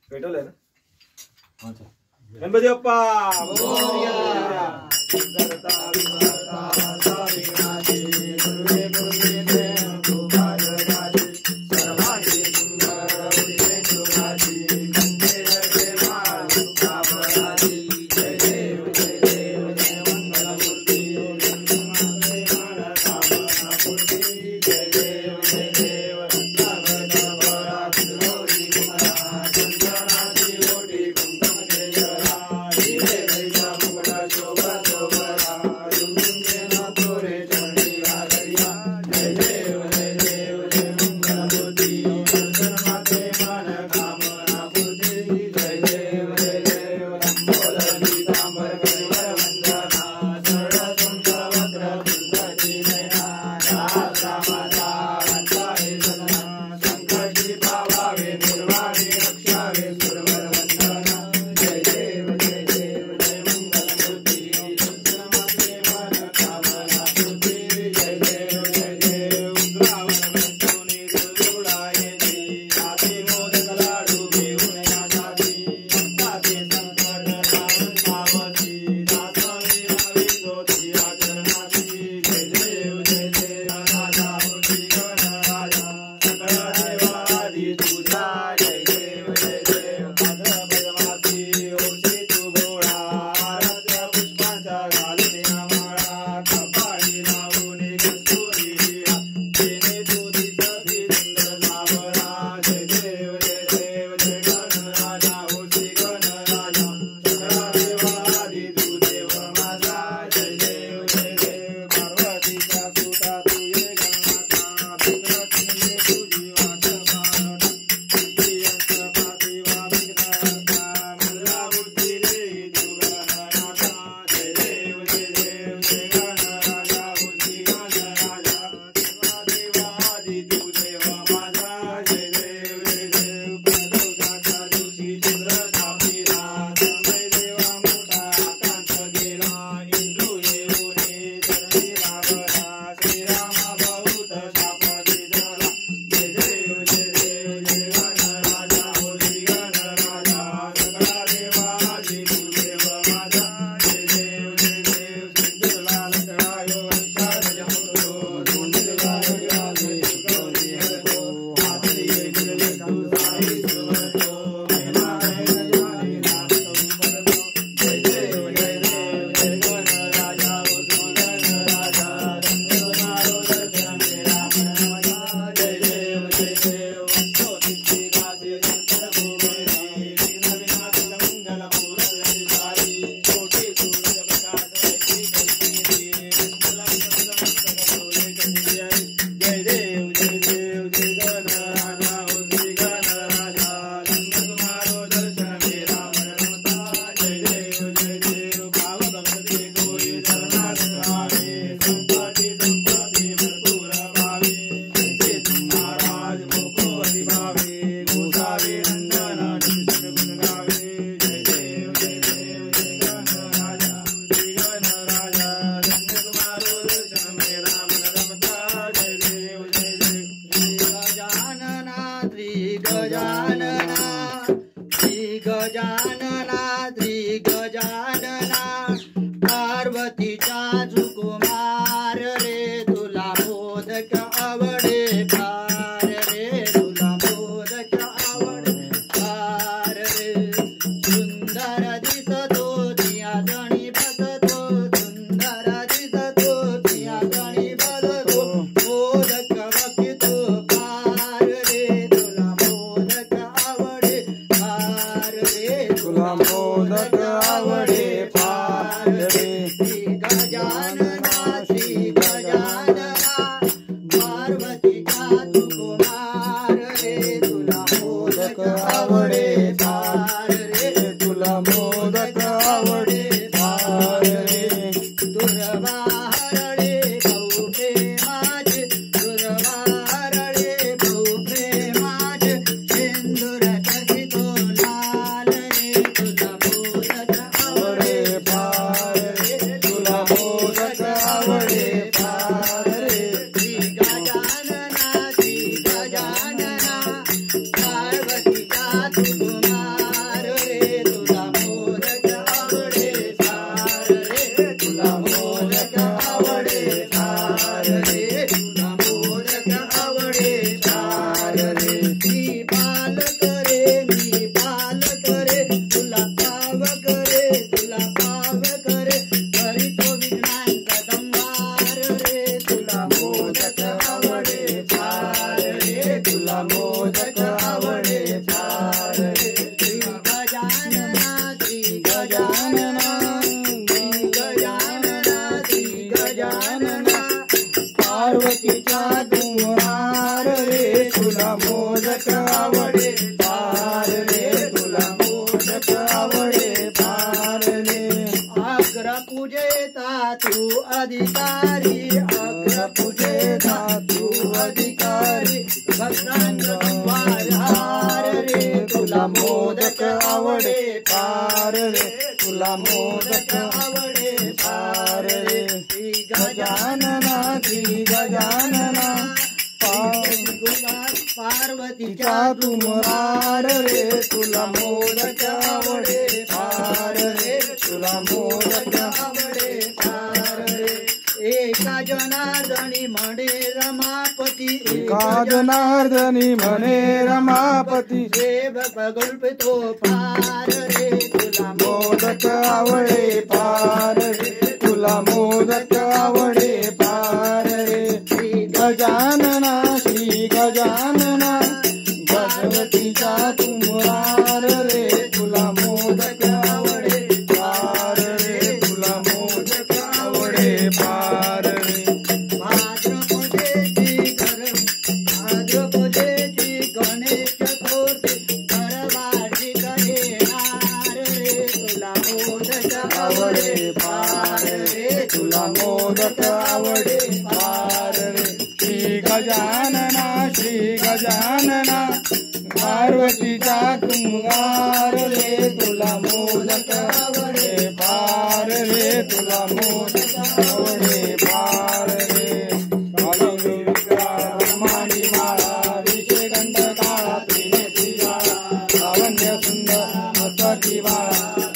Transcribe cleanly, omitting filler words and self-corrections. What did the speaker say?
पेटवलंय ना? गणपती बाप्पा मोरया. करता विघ्नहर्ता विघ्नाची गुरुवे गुरुवे कृपाजगाची सर्वांगी सुंदर उदिते सुराची कंठे जगे माळ सुखाभराची जय देव जय देव जय मंगलमूर्ती जन्माते मान कामना पूर्ती जय देव जय देव रत्नागत भरा गौरी कुमारा चंदनाची ओटी कुंकुम केशरा हिरे वैजा मुकुटा शोभा शोभरा रुंदे न तोरे चरणी आदरिया जय देव जय देव जय मंगलमूर्ती जन्माते मान कामना पूर्ती जय देव जय देव लंबोदर पीतांबर करिवर वंदना सरळ संतवत्र कुंदची नयना राधा माता वंदाये सदना संकटी पावावे निर्वाणे रक्षावे सुरवर वंदना जय देव जय देव जय मंगलमूर्ती जन्माते मान कामना पूर्ती जय देव जय देव उग्रावन पंचोनी दुर्गुणायेती राती मोदक लाडू घेऊन यासाठी भक्ताचे संकट नावून पावती दासावी भावी ज्योती आचरणाची जय देव जय देव राजा मूर्ती गण राजा सकळ देवादी तुझा जय देव जय देव भाद्रपदमासी ओढी तू गोळा आराध्य पुष्पांच्या घालून या माळा कपाळी लावून कस्तुरी तेने तू दिसती सुंदर सावळा जय देव जय देव जय गण राजा ओढी गण राजा सकळ देवादी तू देव माझा जय देव जय देव पार्वतीच्या सुता तू ये गणनाथा विघ्नहर्ते तुझी वाट पाहता सिद्धी अंत पाठीवा विघ्नहर्ता मला बुद्धी देई तू गणनाथा जय देव जय देव जय गण राजा बुद्धी गण राजा देवादी तू देव माझा जय देव जय देव प्रदोषाच्या दिवशी चंद्र सापीला समय देवा मोठा आकांत गेला इंदू येऊन चरणी लागला श्रीरामा बहुत शाप दिला जय देव जय देव जय गण राजा होती गण राजा सकळा देवादी तू देव माझा जय देव जय देव सिद्धला लटळायो अंकार जमुतो धोंडला लगाले गौरी हरतो हाती गेले तू साई सुरतो महिमा है जाने नाम तो बरतो जय देव जय देव जय गण राजा होती गण राजा रंग मारो दर्शन मेरा मन मजा जय देव जय देव वंशो दिव्य दासे शंकर भूमि विघ्न विनाशक मंगल पूर्ण अधिकारी कोटि सूर्य प्रकाश ऐसी कल्पी विष्णुलम सदमस्तक बोले जय जय देव जय देव जय गण राजा होती गण राजा रंग तुम्हारो दर्शन मेरा मन रमता जय देव जय देव भाव भक्त कोई शरणागत आवे संपत्ति भरपूर भावे जैसे तुम महाराज मुखो अधिभावे गोसावी नंदन नित्य गुण गावे जय देव जय देव जय गण राजा जय गण राजा रंग तुम्हारो दर्शन मेरा मन रमता जय देव जय देव गजानना श्री गजानना श्री गजानना श्री गजानना पार्वतीचा सुकुमार रे तुला मोदक आवडे फार रे तुला मोदक आवडे फार रे सुंदर दिसतो तिया गणी बसतो सुंदर दिसतो तिया गणी बसतो मोदक बघतो फार रे तुला मोदक आवडे फार रे तुला मोदक आवडे फार रे श्री गजानना श्री गजानना पार्वतीचा सुकुमार रे तुला मोदक आवडे फार रे तुला मोदक आवडे फार रे दुर्वाहरळे भाऊ प्रेमाचे दुर्वाहरळे भाऊ प्रेमाचे सिंदूर टकितो लाल रे तुला मोदक आवडे फार रे तुला मोदक आवडे फार रे श्री गजानना पार्वतीचा सुकुमार अधिकारी अग्र पूजेचा तू अधिकारी भक्तांचा हार रे तुला मोदक आवडे पार रे तुला मोदक आवडे पार रे श्री गजानना पार्वतीचा तुमरार रे तुला मोदक आवडे पार रे तुला मोदक आवडे पार रे एका जनार्दनी म्हणे रमापती एका जनार्दनी म्हणे रमापती सेवक गुलपितो पार रे तुला मोदक आवडे पार रे तुला मोदक आवडे पार रे श्री गजानना भगवतीचा तुमरार रे तुला मोदक आवडे पार रे तुला मोदक आवडे पार रे भाद्रपदेची गणेश चतुर्थी घरवासी करेणार रे तुला मोदक आवडे पार रे तुला मोदक आवडे पार रे श्री गजानना पार्वतीचा तुमगार रे तुला मोदक आवडे पार रे तुला मोदक आवडे पार रे ब्रह्मांडी माळा विषयगंध काळा त्रिनेत्री ज्वाळा लावण्य सुंदर मस्तकी बाळा